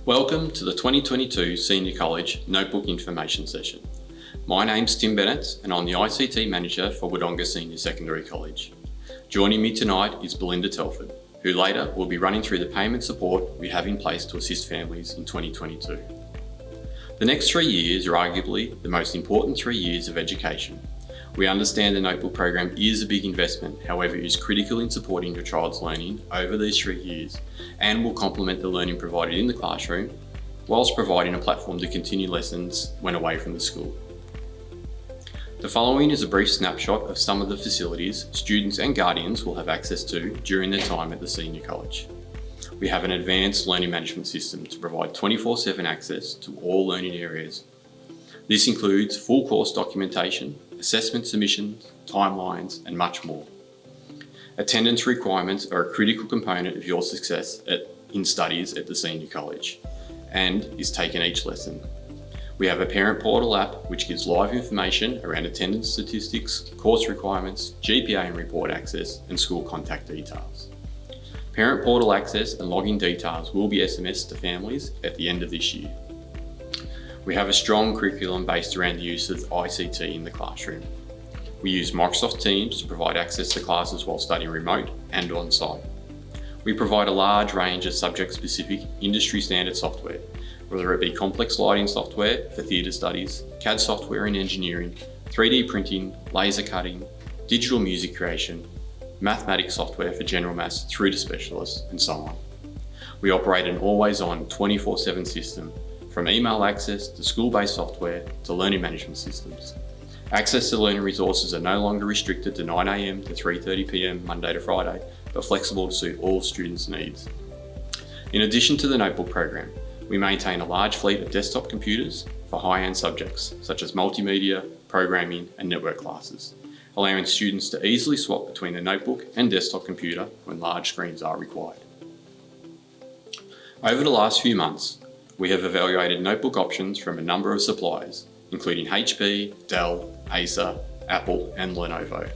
Welcome to the 2022 Senior College Notebook Information Session. My name's Tim Bennett and I'm the ICT Manager for Wodonga Senior Secondary College. Joining me tonight is Belinda Telford, who later will be running through the payment support we have in place to assist families in 2022. The next 3 years are arguably the most important 3 years of education. We understand the notebook program is a big investment, however it is critical in supporting your child's learning over these 3 years and will complement the learning provided in the classroom whilst providing a platform to continue lessons when away from the school. The following is a brief snapshot of some of the facilities students and guardians will have access to during their time at the Senior College. We have an advanced learning management system to provide 24/7 access to all learning areas. This includes full course documentation, assessment submissions, timelines, and much more. Attendance requirements are a critical component of your success in studies at the Senior College and is taken each lesson. We have a parent portal app which gives live information around attendance statistics, course requirements, GPA and report access, and school contact details. Parent portal access and login details will be SMSed to families at the end of this year. We have a strong curriculum based around the use of ICT in the classroom. We use Microsoft Teams to provide access to classes while studying remote and on-site. We provide a large range of subject-specific industry standard software, whether it be complex lighting software for theatre studies, CAD software in engineering, 3D printing, laser cutting, digital music creation, mathematics software for general maths through to specialists, and so on. We operate an always-on 24/7 system, from email access to school-based software to learning management systems. Access to learning resources are no longer restricted to 9 a.m. to 3:30 p.m. Monday to Friday, but flexible to suit all students' needs. In addition to the notebook program, we maintain a large fleet of desktop computers for high-end subjects such as multimedia, programming, and network classes, allowing students to easily swap between the notebook and desktop computer when large screens are required. Over the last few months, we have evaluated notebook options from a number of suppliers, including HP, Dell, Acer, Apple, and Lenovo.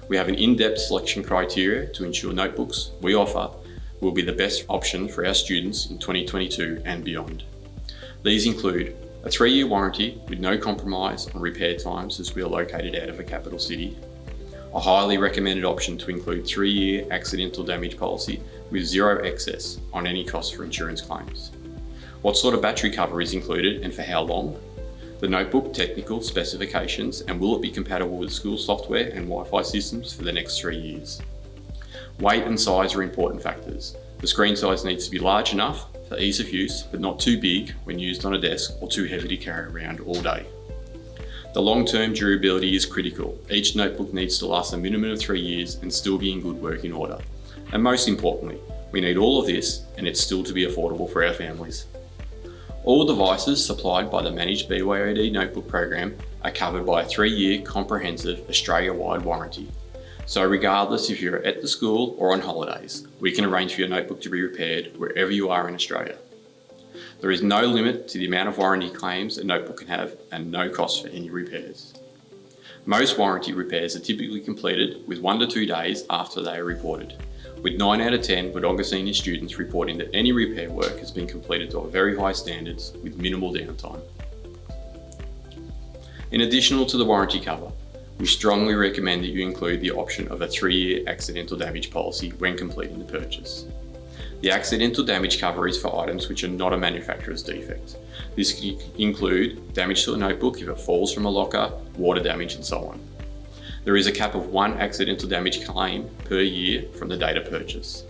We have an in-depth selection criteria to ensure notebooks we offer will be the best option for our students in 2022 and beyond. These include a 3-year warranty with no compromise on repair times as we are located out of a capital city, a highly recommended option to include 3-year accidental damage policy with zero excess on any cost for insurance claims, what sort of battery cover is included and for how long, the notebook technical specifications and will it be compatible with school software and Wi-Fi systems for the next 3 years. Weight and size are important factors. The screen size needs to be large enough for ease of use, but not too big when used on a desk or too heavy to carry around all day. The long-term durability is critical. Each notebook needs to last a minimum of 3 years and still be in good working order. And most importantly, we need all of this and it's still to be affordable for our families. All devices supplied by the managed BYOD notebook program are covered by a 3-year comprehensive Australia-wide warranty. So regardless if you're at the school or on holidays, we can arrange for your notebook to be repaired wherever you are in Australia. There is no limit to the amount of warranty claims a notebook can have and no cost for any repairs. Most warranty repairs are typically completed with 1 to 2 days after they are reported, with 9 out of 10 Wodonga Senior students reporting that any repair work has been completed to very high standards with minimal downtime. In addition to the warranty cover, we strongly recommend that you include the option of a 3-year accidental damage policy when completing the purchase. The accidental damage cover is for items which are not a manufacturer's defect. This can include damage to a notebook if it falls from a locker, water damage, and so on. There is a cap of 1 accidental damage claim per year from the date of purchase.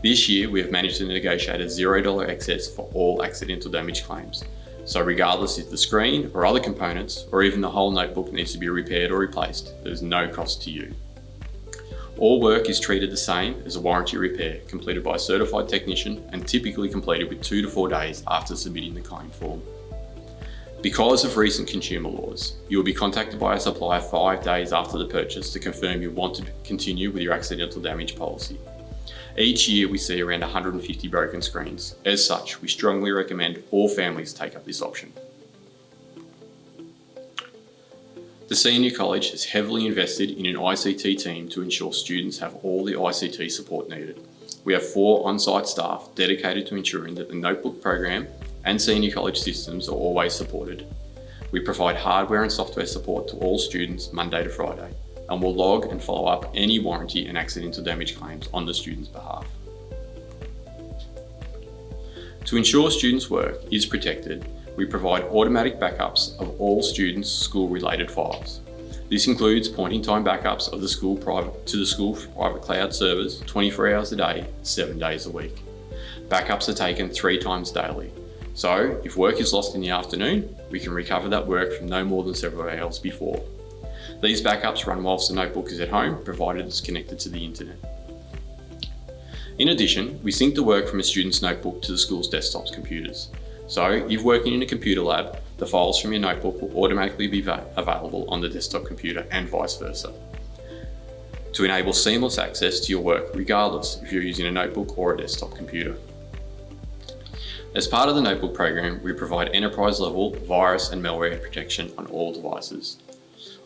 This year, we have managed to negotiate a $0 excess for all accidental damage claims. So regardless if the screen or other components, or even the whole notebook needs to be repaired or replaced, there is no cost to you. All work is treated the same as a warranty repair, completed by a certified technician and typically completed with 2 to 4 days after submitting the claim form. Because of recent consumer laws, you will be contacted by a supplier 5 days after the purchase to confirm you want to continue with your accidental damage policy. Each year we see around 150 broken screens. As such, we strongly recommend all families take up this option. The Senior College has heavily invested in an ICT team to ensure students have all the ICT support needed. We have 4 on-site staff dedicated to ensuring that the notebook program and senior college systems are always supported. We provide hardware and software support to all students Monday to Friday, and will log and follow up any warranty and accidental damage claims on the student's behalf. To ensure students' work is protected, we provide automatic backups of all students' school-related files. This includes point-in-time backups of the school private cloud servers 24 hours a day, 7 days a week. Backups are taken 3 times daily. So, if work is lost in the afternoon, we can recover that work from no more than several hours before. These backups run whilst the notebook is at home, provided it's connected to the internet. In addition, we sync the work from a student's notebook to the school's desktop computers. So, if working in a computer lab, the files from your notebook will automatically be available on the desktop computer and vice versa, to enable seamless access to your work regardless if you're using a notebook or a desktop computer. As part of the notebook program, we provide enterprise-level virus and malware protection on all devices.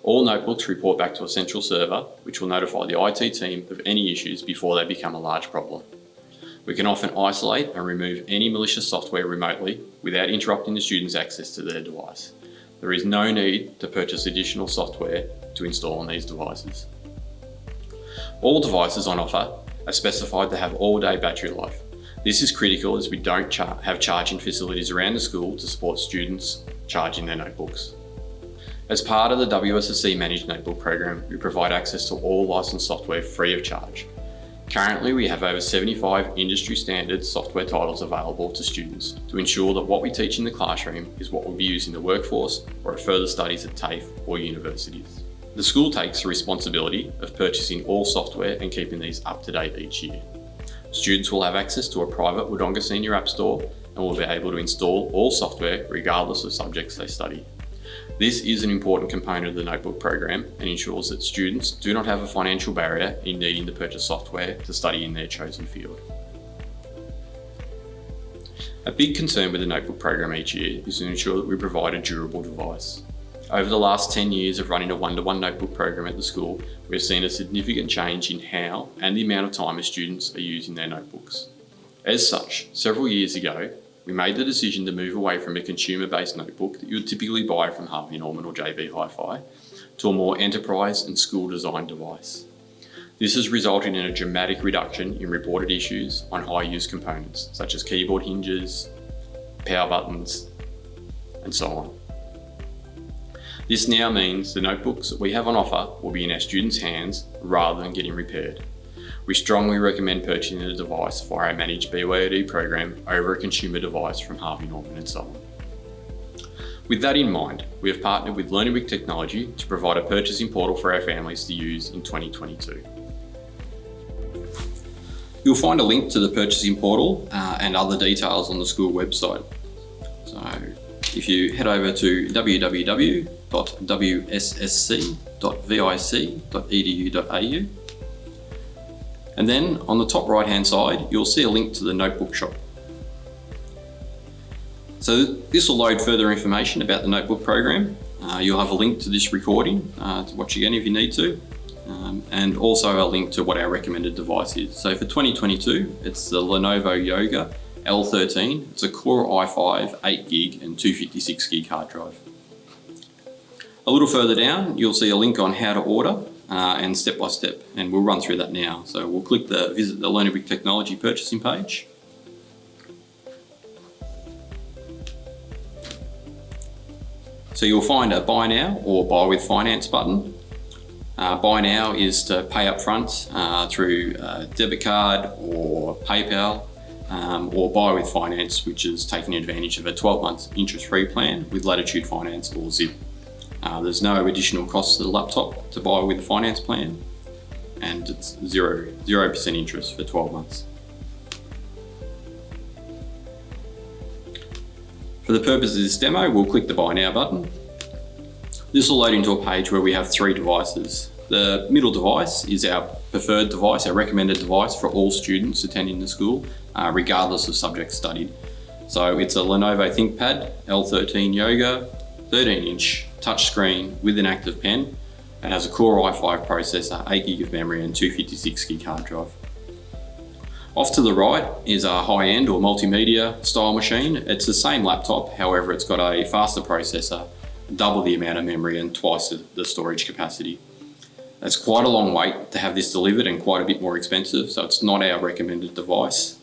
All notebooks report back to a central server, which will notify the IT team of any issues before they become a large problem. We can often isolate and remove any malicious software remotely without interrupting the student's access to their device. There is no need to purchase additional software to install on these devices. All devices on offer are specified to have all-day battery life. This is critical as we don't have charging facilities around the school to support students charging their notebooks. As part of the WSSC Managed Notebook Program, we provide access to all licensed software free of charge. Currently, we have over 75 industry standard software titles available to students to ensure that what we teach in the classroom is what will be used in the workforce or at further studies at TAFE or universities. The school takes the responsibility of purchasing all software and keeping these up to date each year. Students will have access to a private Wodonga Senior App Store and will be able to install all software regardless of subjects they study. This is an important component of the notebook program and ensures that students do not have a financial barrier in needing to purchase software to study in their chosen field. A big concern with the notebook program each year is to ensure that we provide a durable device. Over the last 10 years of running a one-to-one notebook program at the school, we've seen a significant change in how and the amount of time our students are using their notebooks. As such, several years ago, we made the decision to move away from a consumer-based notebook that you would typically buy from Harvey Norman or JB Hi-Fi to a more enterprise and school-designed device. This has resulted in a dramatic reduction in reported issues on high-use components, such as keyboard hinges, power buttons, and so on. This now means the notebooks that we have on offer will be in our students' hands rather than getting repaired. We strongly recommend purchasing a device via our managed BYOD program over a consumer device from Harvey Norman and so on. With that in mind, we have partnered with Learning with Technology to provide a purchasing portal for our families to use in 2022. You'll find a link to the purchasing portal and other details on the school website. So if you head over to www.wssc.vic.edu.au, and then on the top right hand side, you'll see a link to the notebook shop. So this will load further information about the notebook program. You'll have a link to this recording to watch again if you need to, and also a link to what our recommended device is. So for 2022, it's the Lenovo Yoga L13. It's a Core i5 8GB and 256GB hard drive. A little further down, you'll see a link on how to order and step by step, and we'll run through that now. So we'll click the Visit the Learning with Technology purchasing page. So you'll find a Buy Now or Buy with Finance button. Buy Now is to pay up front through debit card or PayPal, or Buy with Finance, which is taking advantage of a 12-month interest-free plan with Latitude Finance or Zip. There's no additional cost to the laptop to buy with the finance plan, and it's 0% interest for 12 months. For the purpose of this demo, we'll click the Buy Now button. This will load into a page where we have 3 devices. The middle device is our preferred device, our recommended device for all students attending the school, regardless of subject studied. So it's a Lenovo ThinkPad L13 Yoga, 13-inch touchscreen with an active pen. It has a Core i5 processor, 8GB of memory and 256GB hard drive. Off to the right is a high-end or multimedia style machine. It's the same laptop, however it's got a faster processor, double the amount of memory and twice the storage capacity. It's quite a long wait to have this delivered and quite a bit more expensive, so it's not our recommended device.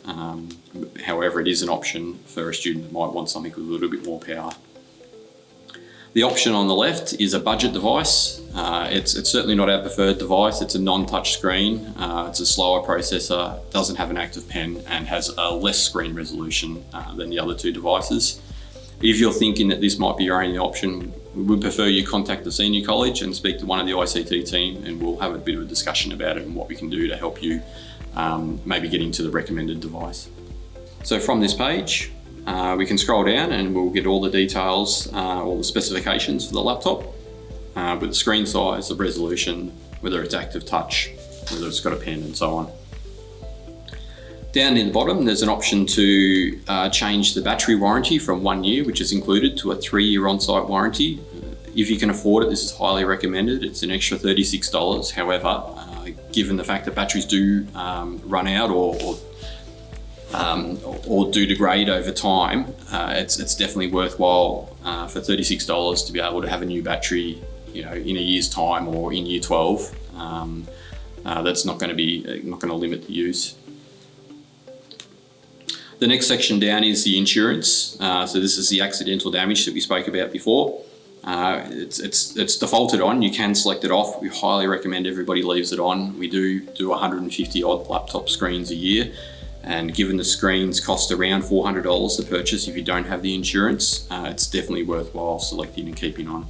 However, it is an option for a student that might want something with a little bit more power. The option on the left is a budget device. It's certainly not our preferred device. It's a non-touch screen. It's a slower processor, doesn't have an active pen, and has a less screen resolution than the other two devices. If you're thinking that this might be your only option, we would prefer you contact the senior college and speak to one of the ICT team, and we'll have a bit of a discussion about it and what we can do to help you maybe get into the recommended device. So from this page, we can scroll down and we'll get all the details, all the specifications for the laptop, with the screen size, the resolution, whether it's active touch, whether it's got a pen and so on. Down in the bottom, there's an option to change the battery warranty from 1 year, which is included, to a 3-year on-site warranty. If you can afford it, this is highly recommended. It's an extra $36. However, given the fact that batteries do run out or do degrade over time, it's definitely worthwhile for $36 to be able to have a new battery, in a year's time or in year 12. That's not going to limit the use. The next section down is the insurance. So this is the accidental damage that we spoke about before. It's defaulted on. You can select it off. We highly recommend everybody leaves it on. We do 150 odd laptop screens a year, and given the screens cost around $400 to purchase if you don't have the insurance, it's definitely worthwhile selecting and keeping on.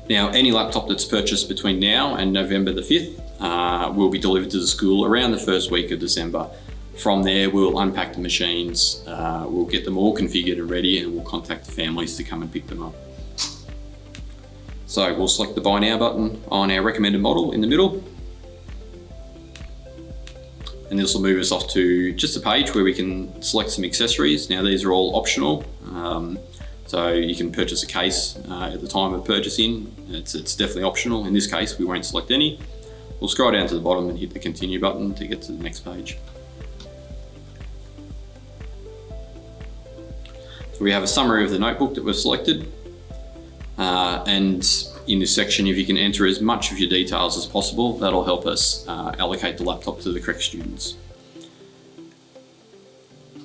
Now, any laptop that's purchased between now and November the 5th will be delivered to the school around the first week of December. From there, we'll unpack the machines, we'll get them all configured and ready, and we'll contact the families to come and pick them up. So we'll select the Buy Now button on our recommended model in the middle. And this will move us off to just a page where we can select some accessories. Now, these are all optional. So you can purchase a case at the time of purchasing. It's definitely optional. In this case, we won't select any. We'll scroll down to the bottom and hit the continue button to get to the next page. So we have a summary of the notebook that we've selected. And in this section, if you can enter as much of your details as possible, that'll help us allocate the laptop to the correct students.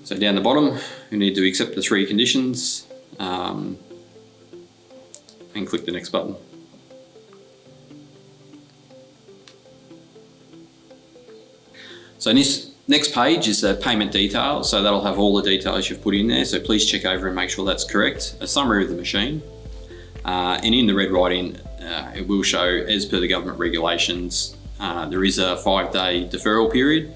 So down the bottom, we need to accept the 3 conditions and click the next button. So this next page is the payment details. So that'll have all the details you've put in there. So please check over and make sure that's correct. A summary of the machine. And in the red writing, it will show, as per the government regulations, there is a 5-day deferral period.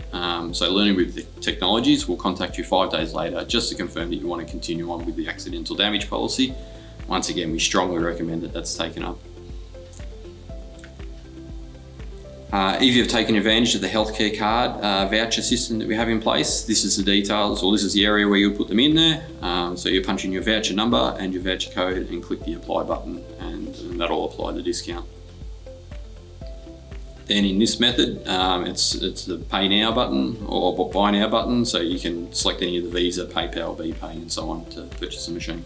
So Learning with the Technologies will contact you 5 days later just to confirm that you want to continue on with the accidental damage policy. Once again, we strongly recommend that that's taken up. If you've taken advantage of the healthcare card voucher system that we have in place, this is the details, or this is the area where you'll put them in there. So you punch in your voucher number and your voucher code and click the apply button, and that'll apply the discount. Then in this method, it's the Pay Now button or Buy Now button, so you can select any of the Visa, PayPal, BPay and so on to purchase the machine.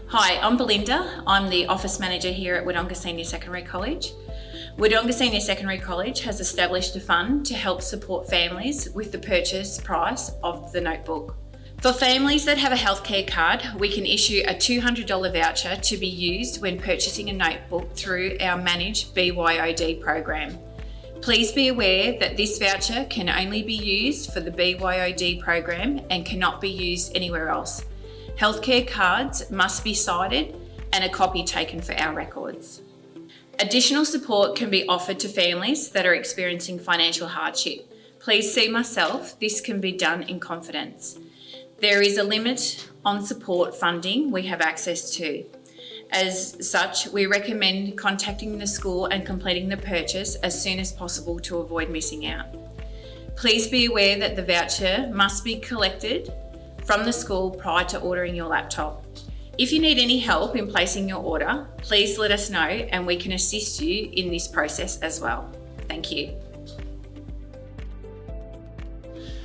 Hi, I'm Belinda. I'm the Office Manager here at Wodonga Senior Secondary College. Wodonga Senior Secondary College has established a fund to help support families with the purchase price of the notebook. For families that have a healthcare card, we can issue a $200 voucher to be used when purchasing a notebook through our managed BYOD program. Please be aware that this voucher can only be used for the BYOD program and cannot be used anywhere else. Healthcare cards must be cited and a copy taken for our records. Additional support can be offered to families that are experiencing financial hardship. Please see myself. This can be done in confidence. There is a limit on support funding we have access to. As such, we recommend contacting the school and completing the purchase as soon as possible to avoid missing out. Please be aware that the voucher must be collected from the school prior to ordering your laptop. If you need any help in placing your order, please let us know and we can assist you in this process as well. Thank you.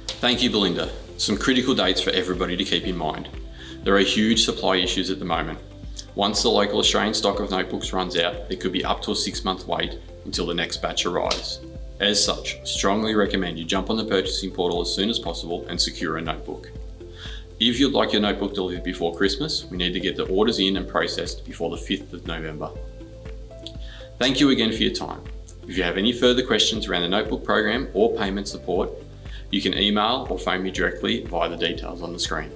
Thank you, Belinda. Some critical dates for everybody to keep in mind. There are huge supply issues at the moment. Once the local Australian stock of notebooks runs out, there could be up to a 6-month wait until the next batch arrives. As such, I strongly recommend you jump on the purchasing portal as soon as possible and secure a notebook. If you'd like your notebook delivered before Christmas, we need to get the orders in and processed before the 5th of November. Thank you again for your time. If you have any further questions around the notebook program or payment support, you can email or phone me directly via the details on the screen.